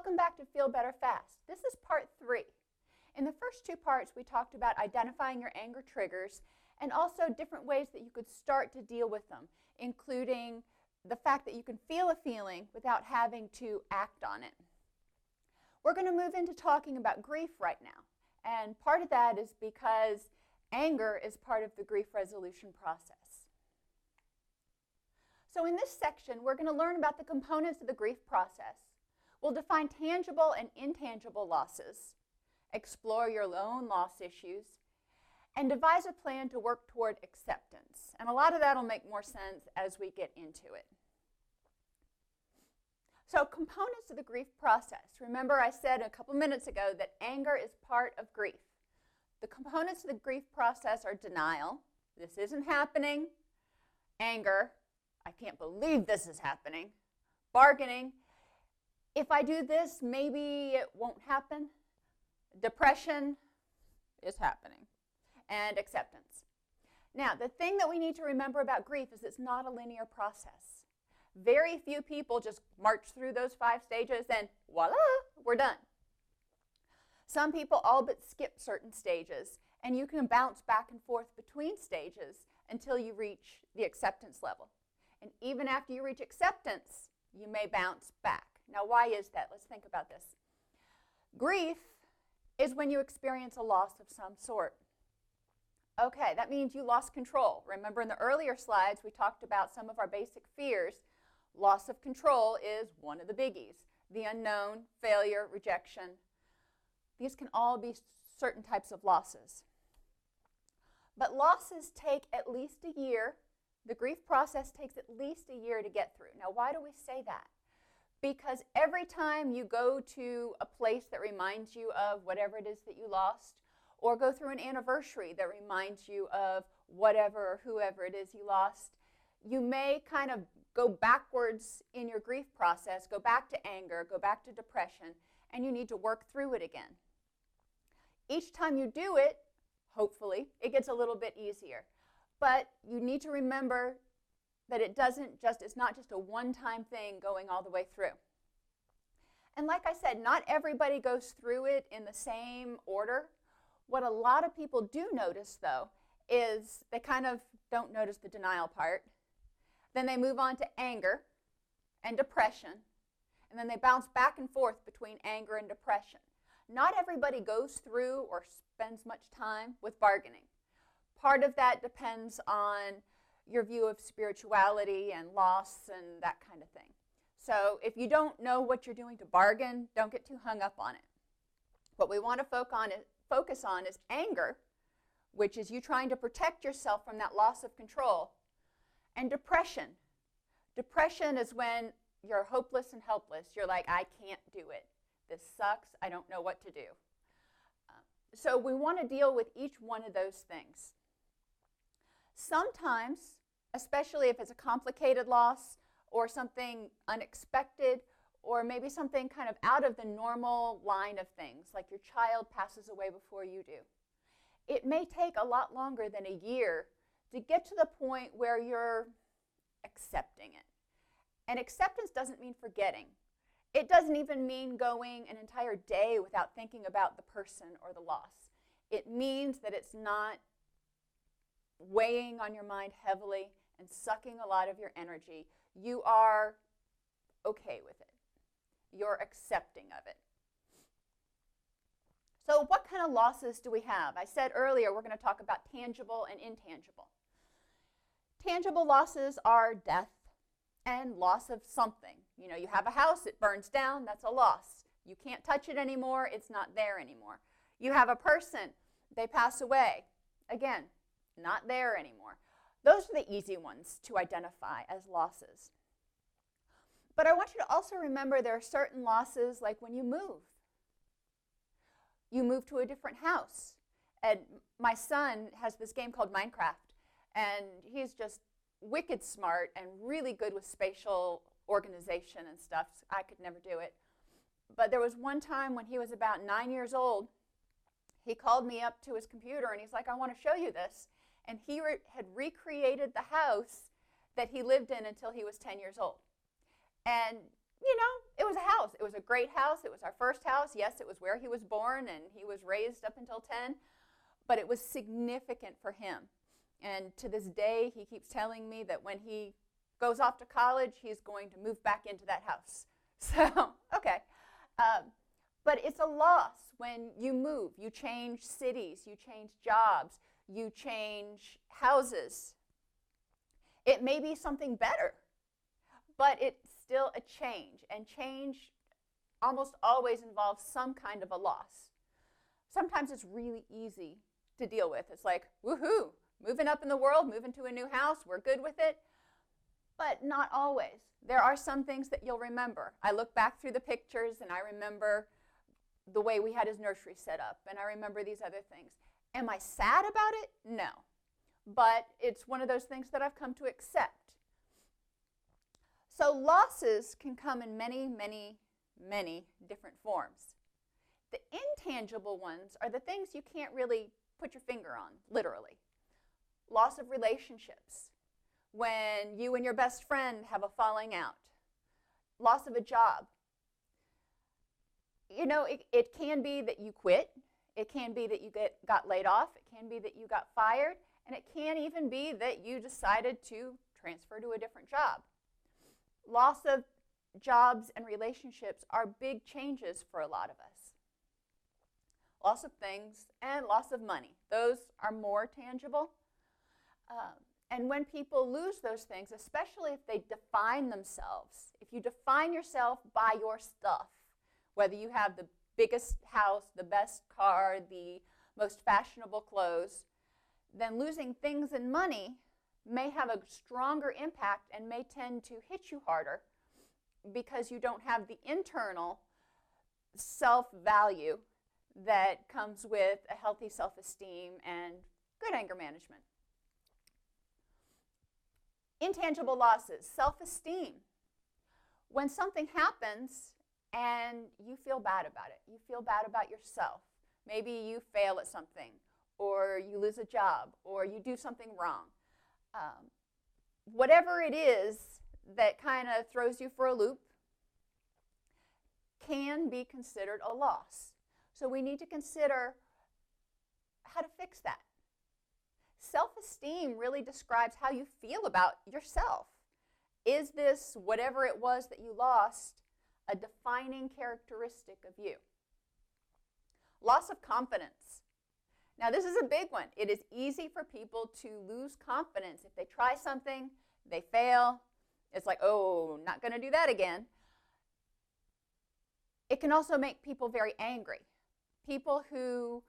Welcome back to Feel Better Fast. This is part 3. In the first 2 parts, we talked about identifying your anger triggers and also different ways that you could start to deal with them, including the fact that you can feel a feeling without having to act on it. We're going to move into talking about grief right now, and part of that is because anger is part of the grief resolution process. So in this section, we're going to learn about the components of the grief process. We'll define tangible and intangible losses, explore your own loss issues, and devise a plan to work toward acceptance. And a lot of that will make more sense as we get into it. So components of the grief process. Remember I said a couple minutes ago that anger is part of grief. The components of the grief process are denial. This isn't happening. Anger. I can't believe this is happening. Bargaining. If I do this, maybe it won't happen. Depression is happening. And acceptance. Now, the thing that we need to remember about grief is it's not a linear process. Very few people just march through those 5 stages and voila, we're done. Some people all but skip certain stages, and you can bounce back and forth between stages until you reach the acceptance level. And even after you reach acceptance, you may bounce back. Now, why is that? Let's think about this. Grief is when you experience a loss of some sort. Okay, that means you lost control. Remember in the earlier slides, we talked about some of our basic fears. Loss of control is one of the biggies. The unknown, failure, rejection. These can all be certain types of losses. But losses take at least a year. The grief process takes at least a year to get through. Now, why do we say that? Because every time you go to a place that reminds you of whatever it is that you lost, or go through an anniversary that reminds you of whatever or whoever it is you lost, you may kind of go backwards in your grief process, go back to anger, go back to depression, and you need to work through it again. Each time you do it, hopefully, it gets a little bit easier. But you need to remember that it's not just a one-time thing going all the way through. And like I said, not everybody goes through it in the same order. What a lot of people do notice, though, is they kind of don't notice the denial part. Then they move on to anger and depression, and then they bounce back and forth between anger and depression. Not everybody goes through or spends much time with bargaining. Part of that depends on your view of spirituality and loss and that kind of thing. So if you don't know what you're doing to bargain, don't get too hung up on it. What we want to focus on is anger, which is you trying to protect yourself from that loss of control, and depression. Depression is when you're hopeless and helpless. You're like, I can't do it. This sucks. I don't know what to do. So we want to deal with each one of those things. Sometimes, especially if it's a complicated loss or something unexpected or maybe something kind of out of the normal line of things, like your child passes away before you do, it may take a lot longer than a year to get to the point where you're accepting it. And acceptance doesn't mean forgetting. It doesn't even mean going an entire day without thinking about the person or the loss. It means that it's not weighing on your mind heavily and sucking a lot of your energy. You are okay with it. You're accepting of it. So what kind of losses do we have? I said earlier we're going to talk about tangible and intangible. Tangible losses are death and loss of something. You know, you have a house, it burns down, that's a loss. You can't touch it anymore, it's not there anymore. You have a person, they pass away. Again, not there anymore. Those are the easy ones to identify as losses. But I want you to also remember there are certain losses like when you move. You move to a different house. And my son has this game called Minecraft, and he's just wicked smart and really good with spatial organization and stuff. I could never do it. But there was one time when he was about 9 years old, he called me up to his computer and he's like, I want to show you this. And he had recreated the house that he lived in until he was 10 years old. And you know, it was a house. It was a great house. It was our first house. Yes, it was where he was born and he was raised up until 10, but it was significant for him. And to this day, he keeps telling me that when he goes off to college, he's going to move back into that house. So, okay. But it's a loss when you move. You change cities, you change jobs, you change houses. It may be something better, but it's still a change. And change almost always involves some kind of a loss. Sometimes it's really easy to deal with. It's like, woohoo, moving up in the world, moving to a new house, we're good with it. But not always. There are some things that you'll remember. I look back through the pictures and I remember the way we had his nursery set up, and I remember these other things. Am I sad about it? No. But it's one of those things that I've come to accept. So losses can come in many, many, many different forms. The intangible ones are the things you can't really put your finger on, literally. Loss of relationships. When you and your best friend have a falling out. Loss of a job. You know, it can be that you quit. It can be that you got laid off. It can be that you got fired. And it can even be that you decided to transfer to a different job. Loss of jobs and relationships are big changes for a lot of us. Loss of things and loss of money. Those are more tangible. And when people lose those things, especially if they define themselves, if you define yourself by your stuff, whether you have the biggest house, the best car, the most fashionable clothes, then losing things and money may have a stronger impact and may tend to hit you harder because you don't have the internal self-value that comes with a healthy self-esteem and good anger management. Intangible losses, self-esteem. When something happens and you feel bad about it, you feel bad about yourself. Maybe you fail at something, or you lose a job, or you do something wrong. Whatever it is that kind of throws you for a loop can be considered a loss. So we need to consider how to fix that. Self-esteem really describes how you feel about yourself. Is this, whatever it was that you lost, a defining characteristic of you? Loss of confidence. Now, this is a big one. It is easy for people to lose confidence. If they try something, they fail. It's like, oh, not going to do that again. It can also make people very angry. People who,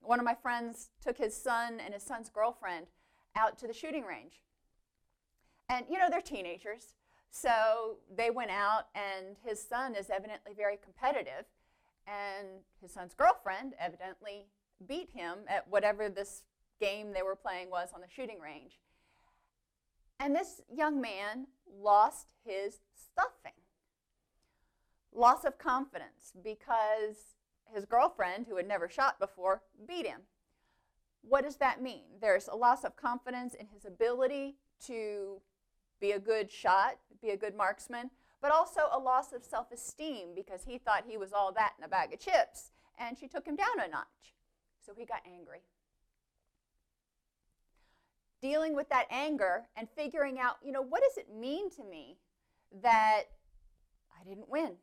one of my friends took his son and his son's girlfriend out to the shooting range. And, you know, they're teenagers. So they went out, and his son is evidently very competitive. And his son's girlfriend evidently beat him at whatever this game they were playing was on the shooting range. And this young man lost his stuffing. Loss of confidence because his girlfriend, who had never shot before, beat him. What does that mean? There's a loss of confidence in his ability to be a good shot, be a good marksman, but also a loss of self-esteem because he thought he was all that in a bag of chips, and she took him down a notch. So he got angry. Dealing with that anger and figuring out, you know, what does it mean to me that I didn't win?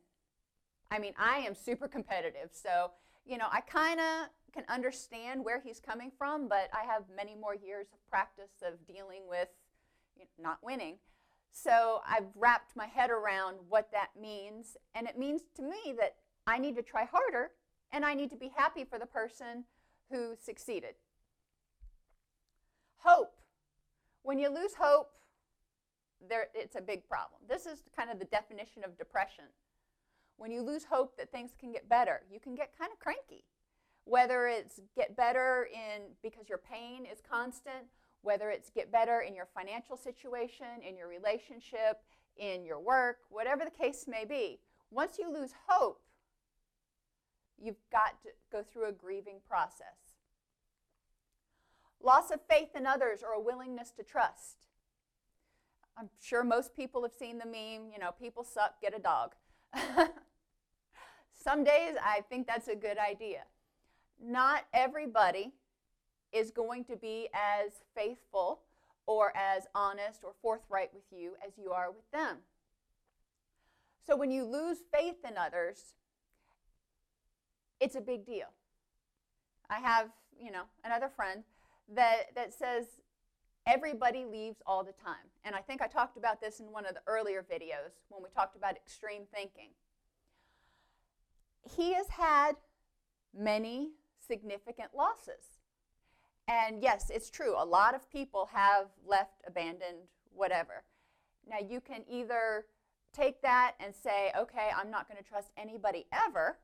I mean, I am super competitive, so, you know, I kind of can understand where he's coming from, but I have many more years of practice of dealing with not winning. So I've wrapped my head around what that means, and it means to me that I need to try harder, and I need to be happy for the person who succeeded. Hope. When you lose hope, it's a big problem. This is kind of the definition of depression. When you lose hope that things can get better, you can get kind of cranky. Whether it's get better because your pain is constant, whether it's get better in your financial situation, in your relationship, in your work, whatever the case may be. Once you lose hope, you've got to go through a grieving process. Loss of faith in others or a willingness to trust. I'm sure most people have seen the meme, you know, people suck, get a dog. Some days I think that's a good idea. Not everybody is going to be as faithful or as honest or forthright with you as you are with them. So when you lose faith in others, it's a big deal. I have, you know, another friend that says everybody leaves all the time. And I think I talked about this in one of the earlier videos when we talked about extreme thinking. He has had many significant losses. And yes, it's true. A lot of people have left, abandoned, whatever. Now, you can either take that and say, okay, I'm not going to trust anybody ever,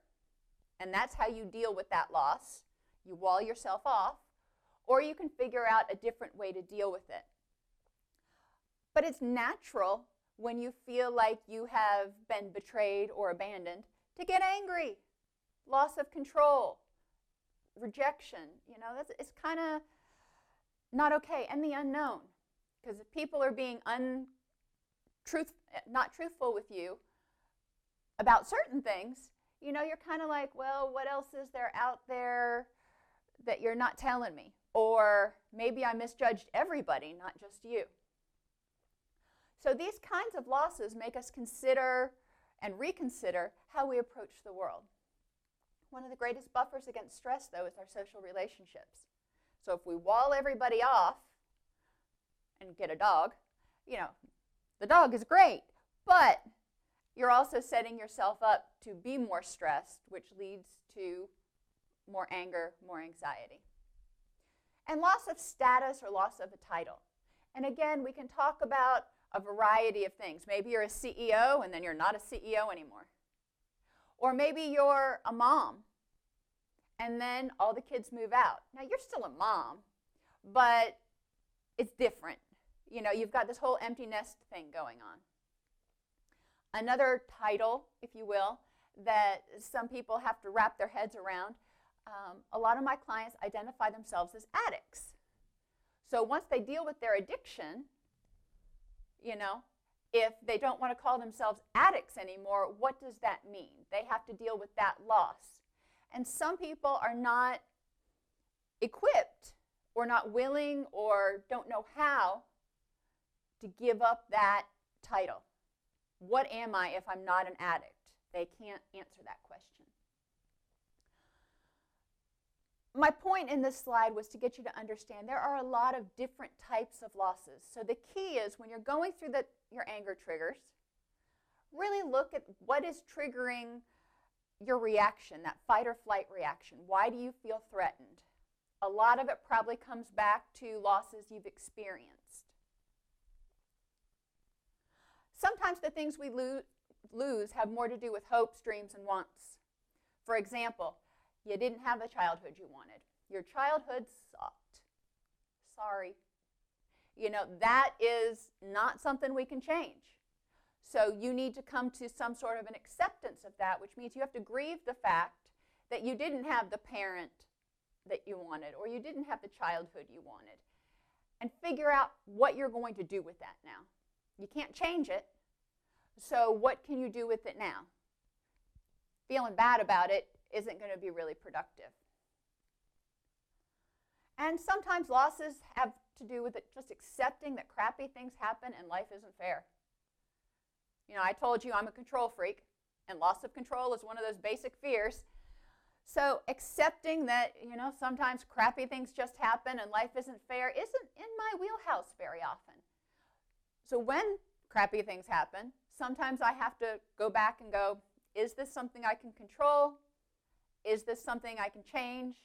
and that's how you deal with that loss. You wall yourself off, or you can figure out a different way to deal with it. But it's natural when you feel like you have been betrayed or abandoned to get angry, loss of control, rejection. You know, it's kind of not okay. And the unknown, because if people are being not truthful with you about certain things, you know, you're kind of like, well, what else is there out there that you're not telling me? Or maybe I misjudged everybody, not just you. So these kinds of losses make us consider and reconsider how we approach the world. One of the greatest buffers against stress, though, is our social relationships. So if we wall everybody off and get a dog, you know, the dog is great, but you're also setting yourself up to be more stressed, which leads to more anger, more anxiety. And loss of status or loss of a title. And again, we can talk about a variety of things. Maybe you're a CEO and then you're not a CEO anymore. Or maybe you're a mom and then all the kids move out. Now, you're still a mom, but it's different. You know, you've got this whole empty nest thing going on. Another title, if you will, that some people have to wrap their heads around, a lot of my clients identify themselves as addicts. So once they deal with their addiction, you know, if they don't want to call themselves addicts anymore, what does that mean? They have to deal with that loss. And some people are not equipped or not willing or don't know how to give up that title. What am I if I'm not an addict? They can't answer that question. My point in this slide was to get you to understand there are a lot of different types of losses. So the key is when you're going through your anger triggers, really look at what is triggering your reaction, that fight or flight reaction. Why do you feel threatened? A lot of it probably comes back to losses you've experienced. Sometimes the things we lose have more to do with hopes, dreams, and wants. For example, you didn't have the childhood you wanted. Your childhood sucked. Sorry. You know, that is not something we can change. So you need to come to some sort of an acceptance of that, which means you have to grieve the fact that you didn't have the parent that you wanted or you didn't have the childhood you wanted, and figure out what you're going to do with that now. You can't change it, so what can you do with it now? Feeling bad about it isn't going to be really productive. And sometimes losses have to do with it just accepting that crappy things happen and life isn't fair. You know, I told you I'm a control freak, and loss of control is one of those basic fears. So accepting that, you know, sometimes crappy things just happen and life isn't fair isn't in my wheelhouse very often. So when crappy things happen, sometimes I have to go back and go, is this something I can control? Is this something I can change?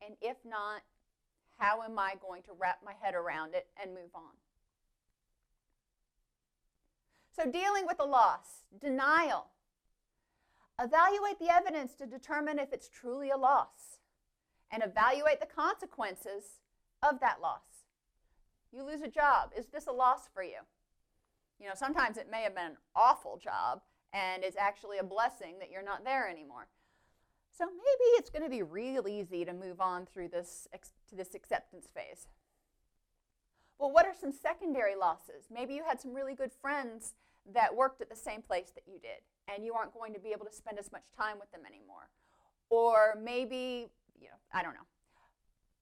And if not, how am I going to wrap my head around it and move on? So dealing with a loss, denial. Evaluate the evidence to determine if it's truly a loss, and evaluate the consequences of that loss. You lose a job. Is this a loss for you? You know, sometimes it may have been an awful job, and it's actually a blessing that you're not there anymore. So maybe it's going to be real easy to move on through this to this acceptance phase. Well, what are some secondary losses? Maybe you had some really good friends that worked at the same place that you did, and you aren't going to be able to spend as much time with them anymore. Or maybe, I don't know.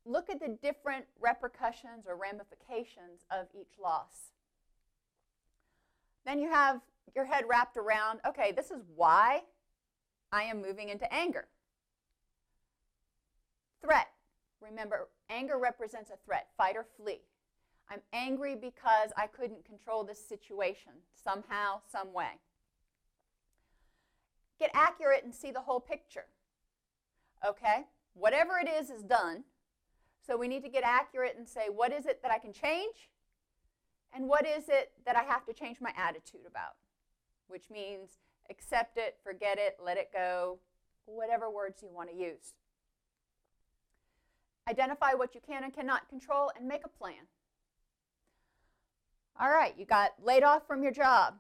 Look at the different repercussions or ramifications of each loss. Then you have your head wrapped around, okay, this is why I am moving into anger. Threat. Remember, anger represents a threat, fight or flee. I'm angry because I couldn't control this situation somehow, some way. Get accurate and see the whole picture. Okay? Whatever it is done. So we need to get accurate and say, what is it that I can change? And what is it that I have to change my attitude about? Which means accept it, forget it, let it go, whatever words you want to use. Identify what you can and cannot control and make a plan. All right, you got laid off from your job.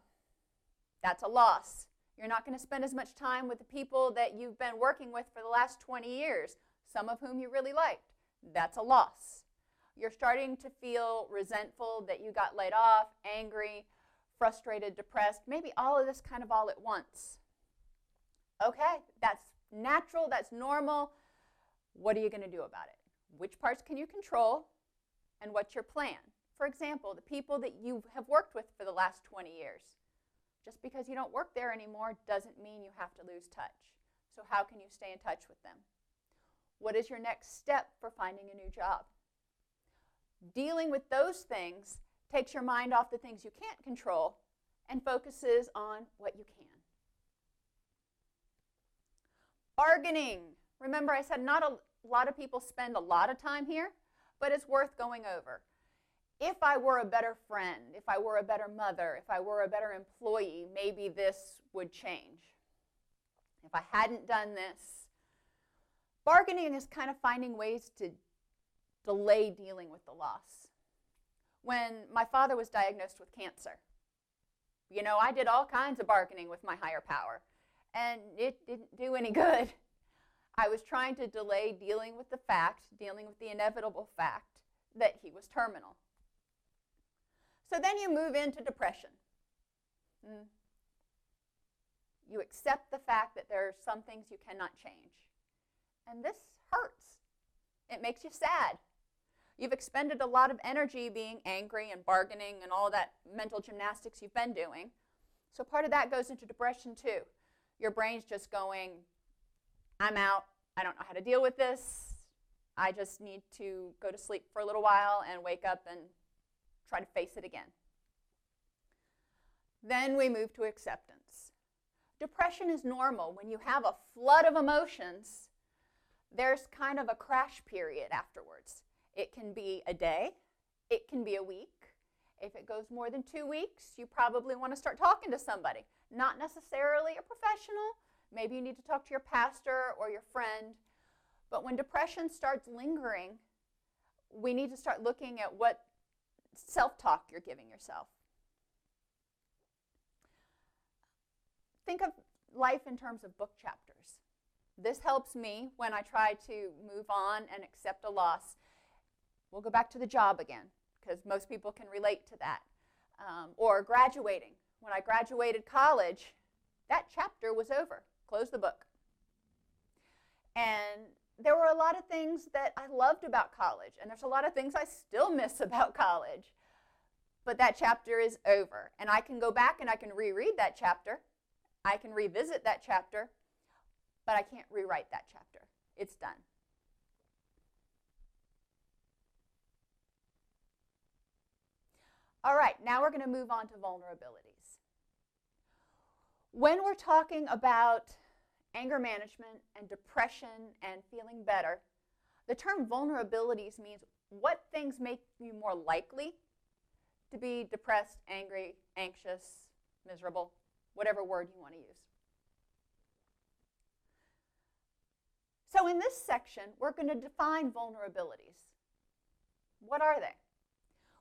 That's a loss. You're not going to spend as much time with the people that you've been working with for the last 20 years, some of whom you really liked. That's a loss. You're starting to feel resentful that you got laid off, angry, frustrated, depressed, maybe all of this kind of all at once. Okay, that's natural, that's normal. What are you going to do about it? Which parts can you control, and what's your plan? For example, the people that you have worked with for the last 20 years. Just because you don't work there anymore doesn't mean you have to lose touch. So how can you stay in touch with them? What is your next step for finding a new job? Dealing with those things takes your mind off the things you can't control and focuses on what you can. Bargaining. Remember, I said not a lot of people spend a lot of time here, but it's worth going over. If I were a better friend, if I were a better mother, if I were a better employee, maybe this would change. If I hadn't done this, bargaining is kind of finding ways to delay dealing with the loss. When my father was diagnosed with cancer, I did all kinds of bargaining with my higher power, and it didn't do any good. I was trying to delay dealing with the inevitable fact that he was terminal. So then you move into depression. You accept the fact that there are some things you cannot change. And this hurts. It makes you sad. You've expended a lot of energy being angry and bargaining and all that mental gymnastics you've been doing. So part of that goes into depression too. Your brain's just going, I'm out. I don't know how to deal with this. I just need to go to sleep for a little while and wake up and try to face it again. Then we move to acceptance. Depression is normal. When you have a flood of emotions, there's kind of a crash period afterwards. It can be a day. It can be a week. If it goes more than 2 weeks, you probably want to start talking to somebody. Not necessarily a professional. Maybe you need to talk to your pastor or your friend. But when depression starts lingering, we need to start looking at what self-talk you're giving yourself. Think of life in terms of book chapters. This helps me when I try to move on and accept a loss. We'll go back to the job again, because most people can relate to that. Or graduating. When I graduated college, that chapter was over. Close the book. And there were a lot of things that I loved about college, and there's a lot of things I still miss about college. But that chapter is over, and I can go back and I can reread that chapter. I can revisit that chapter, but I can't rewrite that chapter. It's done. All right, now we're going to move on to vulnerabilities. When we're talking about anger management and depression and feeling better, the term vulnerabilities means what things make you more likely to be depressed, angry, anxious, miserable, whatever word you want to use. So in this section, we're going to define vulnerabilities. What are they?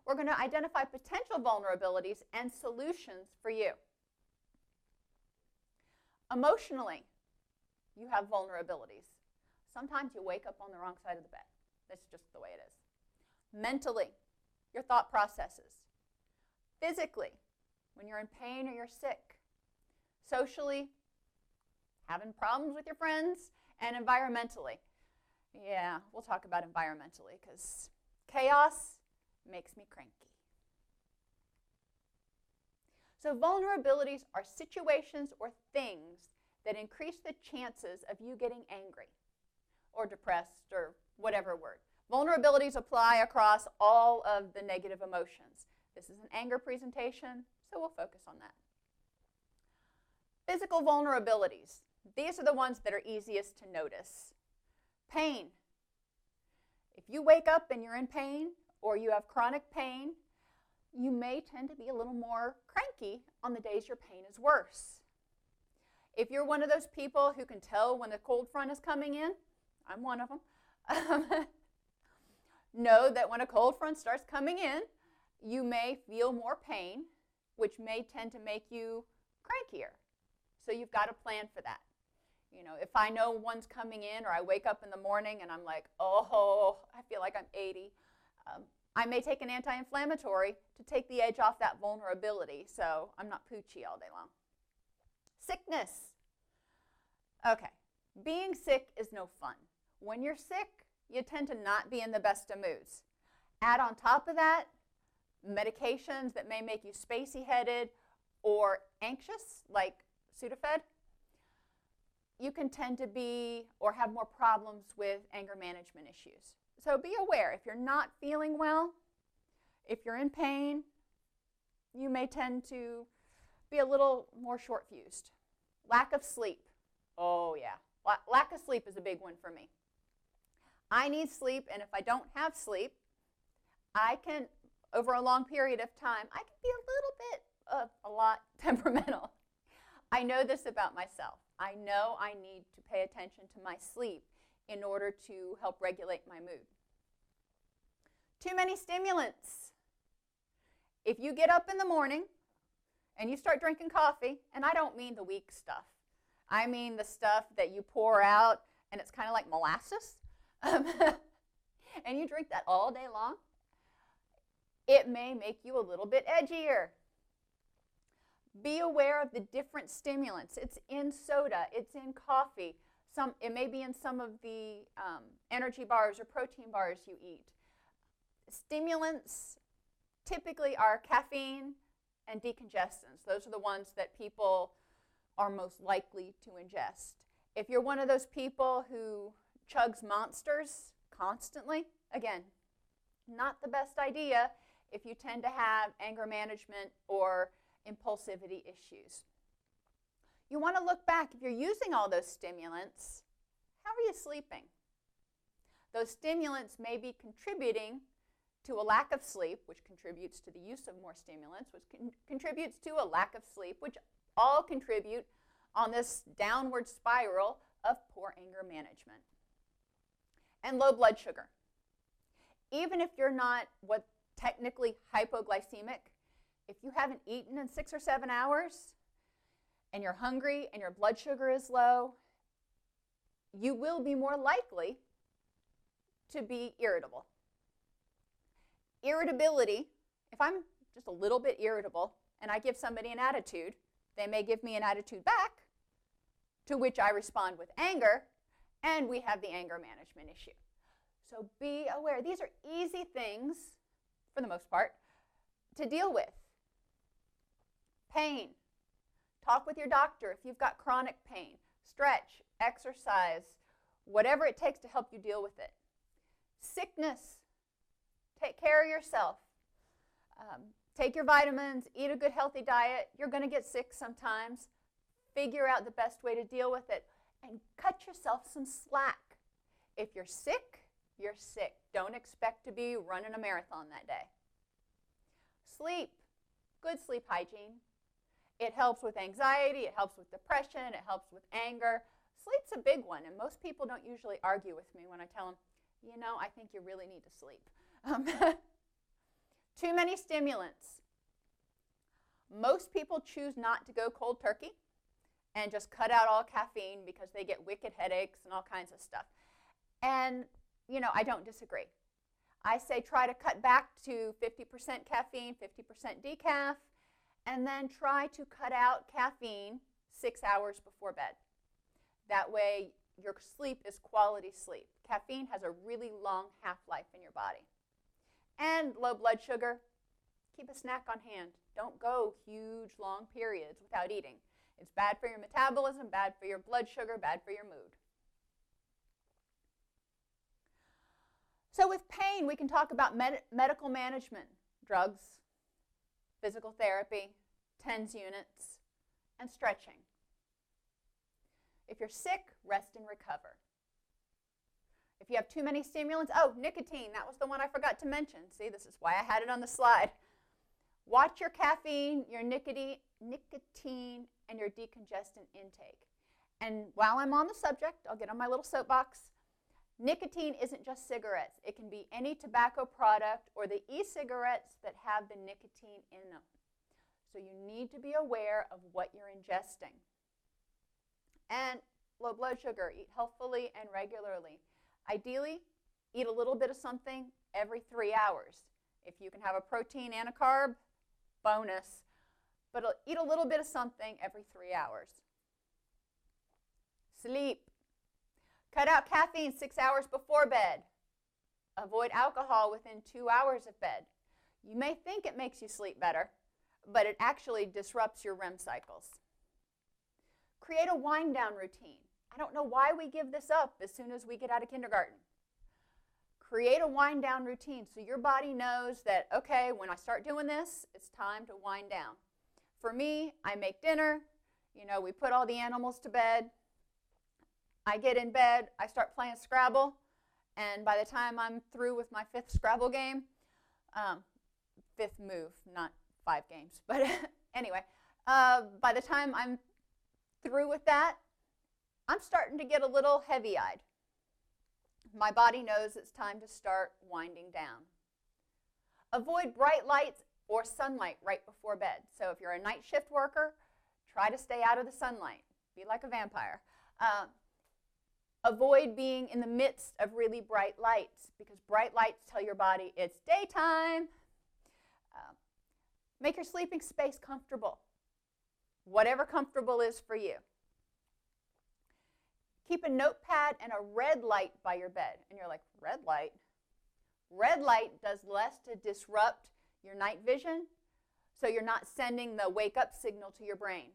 We're going to identify potential vulnerabilities and solutions for you. Emotionally, you have vulnerabilities. Sometimes you wake up on the wrong side of the bed. That's just the way it is. Mentally, your thought processes. Physically, when you're in pain or you're sick. Socially, having problems with your friends. And environmentally. Yeah, we'll talk about environmentally because chaos makes me cranky. So vulnerabilities are situations or things that increase the chances of you getting angry or depressed or whatever word. Vulnerabilities apply across all of the negative emotions. This is an anger presentation, so we'll focus on that. Physical vulnerabilities. These are the ones that are easiest to notice. Pain. If you wake up and you're in pain or you have chronic pain, you may tend to be a little more cranky on the days your pain is worse. If you're one of those people who can tell when the cold front is coming in, I'm one of them, know that when a cold front starts coming in, you may feel more pain, which may tend to make you crankier. So you've got to plan for that. You know, if I know one's coming in or I wake up in the morning and I'm like, oh, I feel like I'm 80, I may take an anti-inflammatory to take the edge off that vulnerability so I'm not poochy all day long. Sickness. Okay, being sick is no fun. When you're sick, you tend to not be in the best of moods. Add on top of that medications that may make you spacey-headed or anxious, like Sudafed. You can tend to be or have more problems with anger management issues. So be aware, if you're not feeling well, if you're in pain, you may tend to be a little more short-fused. Lack of sleep. Oh yeah, lack of sleep is a big one for me. I need sleep, and if I don't have sleep, I can, over a long period of time, I can be a lot temperamental. I know this about myself. I know I need to pay attention to my sleep in order to help regulate my mood. Too many stimulants. If you get up in the morning and you start drinking coffee, and I don't mean the weak stuff. I mean the stuff that you pour out and it's kind of like molasses, and you drink that all day long, it may make you a little bit edgier. Be aware of the different stimulants. It's in soda, it's in coffee, it may be in some of the energy bars or protein bars you eat. Stimulants typically are caffeine and decongestants. Those are the ones that people are most likely to ingest. If you're one of those people who chugs Monsters constantly, again, not the best idea if you tend to have anger management or impulsivity issues. You want to look back. If you're using all those stimulants, how are you sleeping? Those stimulants may be contributing to a lack of sleep, which contributes to the use of more stimulants, which contributes to a lack of sleep, which all contribute on this downward spiral of poor anger management. And low blood sugar. Even if you're not what technically hypoglycemic, if you haven't eaten in 6 or 7 hours and you're hungry and your blood sugar is low, you will be more likely to be irritable. Irritability, if I'm just a little bit irritable and I give somebody an attitude, they may give me an attitude back, to which I respond with anger, and we have the anger management issue. So be aware. These are easy things, for the most part, to deal with. Pain. Talk with your doctor if you've got chronic pain. Stretch, exercise, whatever it takes to help you deal with it. Sickness. Take care of yourself. Take your vitamins, eat a good healthy diet. You're going to get sick sometimes. Figure out the best way to deal with it and cut yourself some slack. If you're sick, you're sick. Don't expect to be running a marathon that day. Sleep. Good sleep hygiene. It helps with anxiety, it helps with depression, it helps with anger. Sleep's a big one, and most people don't usually argue with me when I tell them, you know, I think you really need to sleep. Too many stimulants. Most people choose not to go cold turkey and just cut out all caffeine because they get wicked headaches and all kinds of stuff. And, you know, I don't disagree. I say try to cut back to 50% caffeine, 50% decaf, and then try to cut out caffeine 6 hours before bed. That way your sleep is quality sleep. Caffeine has a really long half-life in your body. And low blood sugar, keep a snack on hand. Don't go huge, long periods without eating. It's bad for your metabolism, bad for your blood sugar, bad for your mood. So with pain, we can talk about medical management, drugs, physical therapy, TENS units, and stretching. If you're sick, rest and recover. If you have too many stimulants, nicotine, that was the one I forgot to mention. See, this is why I had it on the slide. Watch your caffeine, your nicotine, and your decongestant intake. And while I'm on the subject, I'll get on my little soapbox. Nicotine isn't just cigarettes. It can be any tobacco product or the e-cigarettes that have the nicotine in them. So you need to be aware of what you're ingesting. And low blood sugar, eat healthfully and regularly. Ideally, eat a little bit of something every 3 hours. If you can have a protein and a carb, bonus. But eat a little bit of something every 3 hours. Sleep. Cut out caffeine 6 hours before bed. Avoid alcohol within 2 hours of bed. You may think it makes you sleep better, but it actually disrupts your REM cycles. Create a wind down routine. I don't know why we give this up as soon as we get out of kindergarten. Create a wind down routine so your body knows that, okay, when I start doing this, it's time to wind down. For me, I make dinner, we put all the animals to bed. I get in bed, I start playing Scrabble, and by the time I'm through with my 5th Scrabble game, 5th move, not 5 games, but anyway, by the time I'm through with that, I'm starting to get a little heavy-eyed. My body knows it's time to start winding down. Avoid bright lights or sunlight right before bed. So if you're a night shift worker, try to stay out of the sunlight. Be like a vampire. Avoid being in the midst of really bright lights because bright lights tell your body it's daytime. Make your sleeping space comfortable, whatever comfortable is for you. Keep a notepad and a red light by your bed. And you're like, red light? Red light does less to disrupt your night vision, so you're not sending the wake up signal to your brain.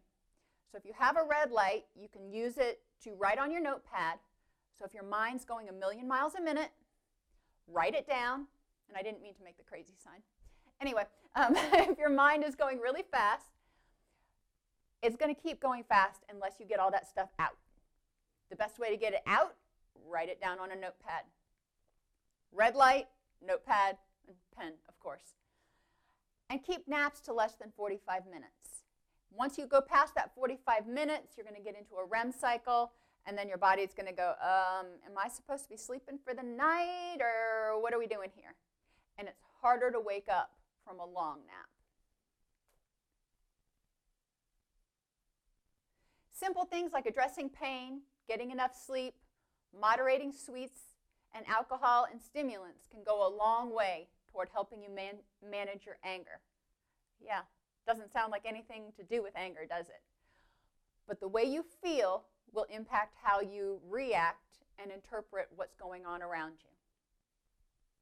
So if you have a red light, you can use it to write on your notepad. So if your mind's going 1,000,000 miles a minute, write it down. And I didn't mean to make the crazy sign. Anyway, if your mind is going really fast, it's going to keep going fast unless you get all that stuff out. The best way to get it out, write it down on a notepad. Red light, notepad, and pen, of course. And keep naps to less than 45 minutes. Once you go past that 45 minutes, you're going to get into a REM cycle, and then your body's going to go, am I supposed to be sleeping for the night, or what are we doing here? And it's harder to wake up from a long nap. Simple things like addressing pain, getting enough sleep, moderating sweets and alcohol and stimulants can go a long way toward helping you manage your anger. Yeah, doesn't sound like anything to do with anger, does it? But the way you feel will impact how you react and interpret what's going on around you.